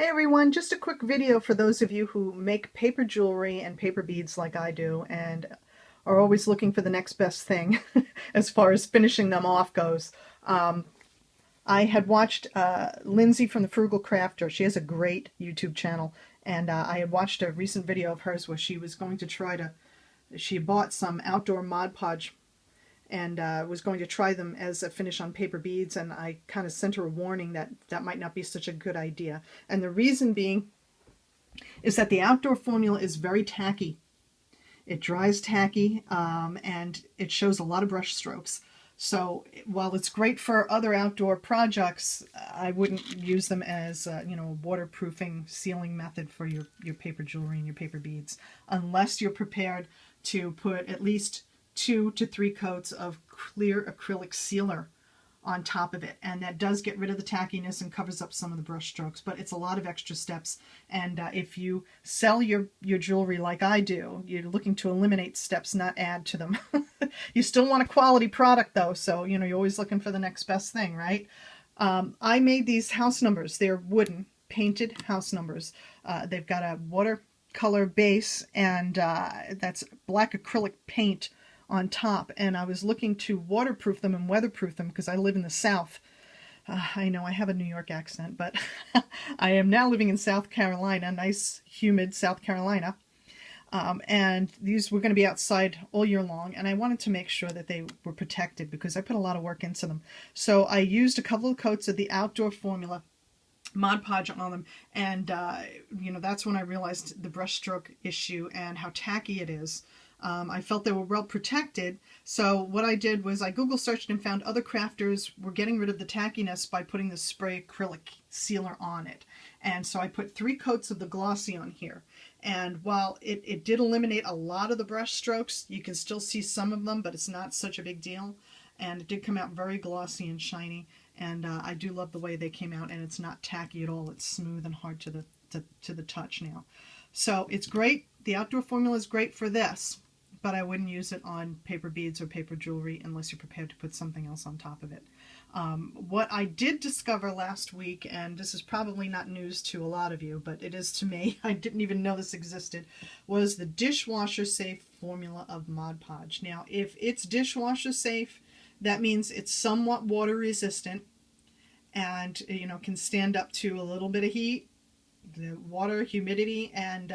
Hey everyone, just a quick video for those of you who make paper jewelry and paper beads like I do and are always looking for the next best thing as far as finishing them off goes. Um, I had watched Lindsay from the Frugal Crafter. She has a great YouTube channel, and I had watched a recent video of hers where she was going to she bought some outdoor Mod Podge and was going to try them as a finish on paper beads, and I kind of sent her a warning that that might not be such a good idea. And the reason being is that the outdoor formula is very tacky. It dries tacky, and it shows a lot of brush strokes. So while it's great for other outdoor projects, I wouldn't use them as a waterproofing sealing method for your paper jewelry and your paper beads, unless you're prepared to put at least 2 to 3 coats of clear acrylic sealer on top of it, and that does get rid of the tackiness and covers up some of the brush strokes, but it's a lot of extra steps. And if you sell your jewelry like I do, you're looking to eliminate steps, not add to them. You still want a quality product though, so you're always looking for the next best thing, right? I made these house numbers. They're wooden painted house numbers. They've got a watercolor base, and that's black acrylic paint on top, and I was looking to waterproof them and weatherproof them because I live in the South. I know I have a New York accent, but I am now living in South Carolina, nice humid South Carolina, and these were going to be outside all year long, and I wanted to make sure that they were protected because I put a lot of work into them. So I used a couple of coats of the outdoor formula Mod Podge on them, and that's when I realized the brushstroke issue and how tacky it is. I felt they were well protected, so what I did was I Google searched and found other crafters were getting rid of the tackiness by putting the spray acrylic sealer on it. And so I put 3 coats of the glossy on here. And while it did eliminate a lot of the brush strokes, you can still see some of them, but it's not such a big deal. And it did come out very glossy and shiny, and I do love the way they came out, and it's not tacky at all. It's smooth and hard to the touch now. So it's great. The outdoor formula is great for this, but I wouldn't use it on paper beads or paper jewelry unless you're prepared to put something else on top of it. What I did discover last week, and this is probably not news to a lot of you, but it is to me, I didn't even know this existed, was the dishwasher safe formula of Mod Podge. Now, if it's dishwasher safe, that means it's somewhat water resistant and can stand up to a little bit of heat, the water, humidity, and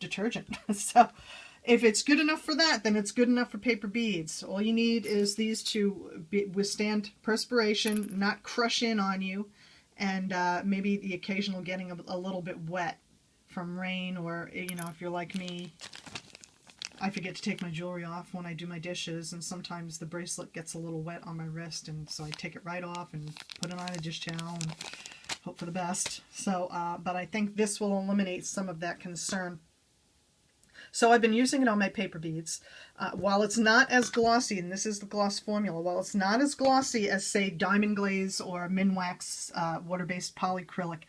detergent. So if it's good enough for that, then it's good enough for paper beads. All you need is these to withstand perspiration, not crush in on you, and maybe the occasional getting a little bit wet from rain, or if you're like me, I forget to take my jewelry off when I do my dishes, and sometimes the bracelet gets a little wet on my wrist, and so I take it right off and put it on a dish towel and hope for the best. So, but I think this will eliminate some of that concern. So I've been using it on my paper beads. While it's not as glossy, and this is the gloss formula, while it's not as glossy as, say, Diamond Glaze or Minwax water-based polyacrylic,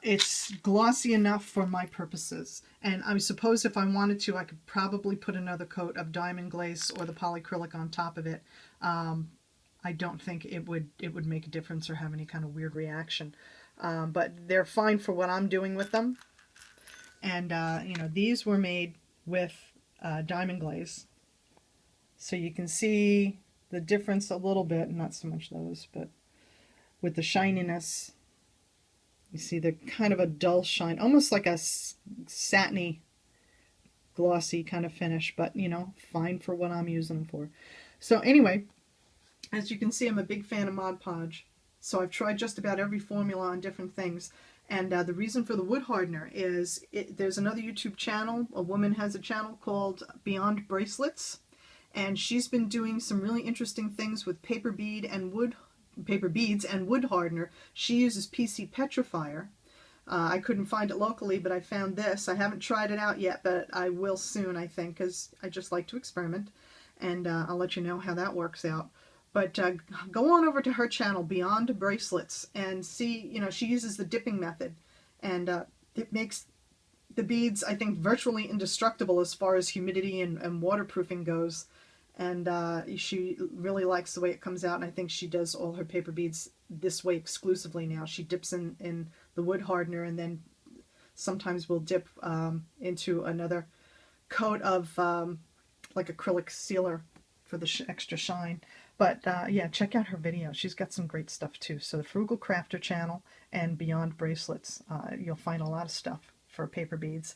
it's glossy enough for my purposes. And I suppose if I wanted to, I could probably put another coat of Diamond Glaze or the polyacrylic on top of it. I don't think it would make a difference or have any kind of weird reaction. But they're fine for what I'm doing with them. And, these were made with Diamond Glaze. So you can see the difference a little bit, not so much those, but with the shininess. You see they're kind of a dull shine, almost like a satiny, glossy kind of finish, but, fine for what I'm using them for. So anyway, as you can see, I'm a big fan of Mod Podge. So I've tried just about every formula on different things. And the reason for the wood hardener is there's another YouTube channel. A woman has a channel called Beyond Bracelets, and she's been doing some really interesting things with paper beads and wood hardener. She uses PC Petrifier. I couldn't find it locally, but I found this. I haven't tried it out yet, but I will soon, I think, because I just like to experiment, and I'll let you know how that works out. But go on over to her channel, Beyond Bracelets, and see, she uses the dipping method, and it makes the beads, I think, virtually indestructible as far as humidity and waterproofing goes. And she really likes the way it comes out, and I think she does all her paper beads this way exclusively now. She dips in the wood hardener, and then sometimes we'll dip into another coat of like acrylic sealer for the extra shine. But yeah, check out her video. She's got some great stuff too. So the Frugal Crafter channel and Beyond Bracelets, you'll find a lot of stuff for paper beads.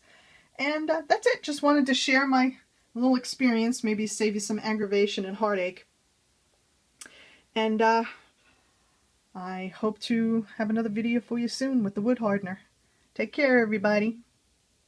And that's it. Just wanted to share my little experience, maybe save you some aggravation and heartache. And I hope to have another video for you soon with the wood hardener. Take care, everybody.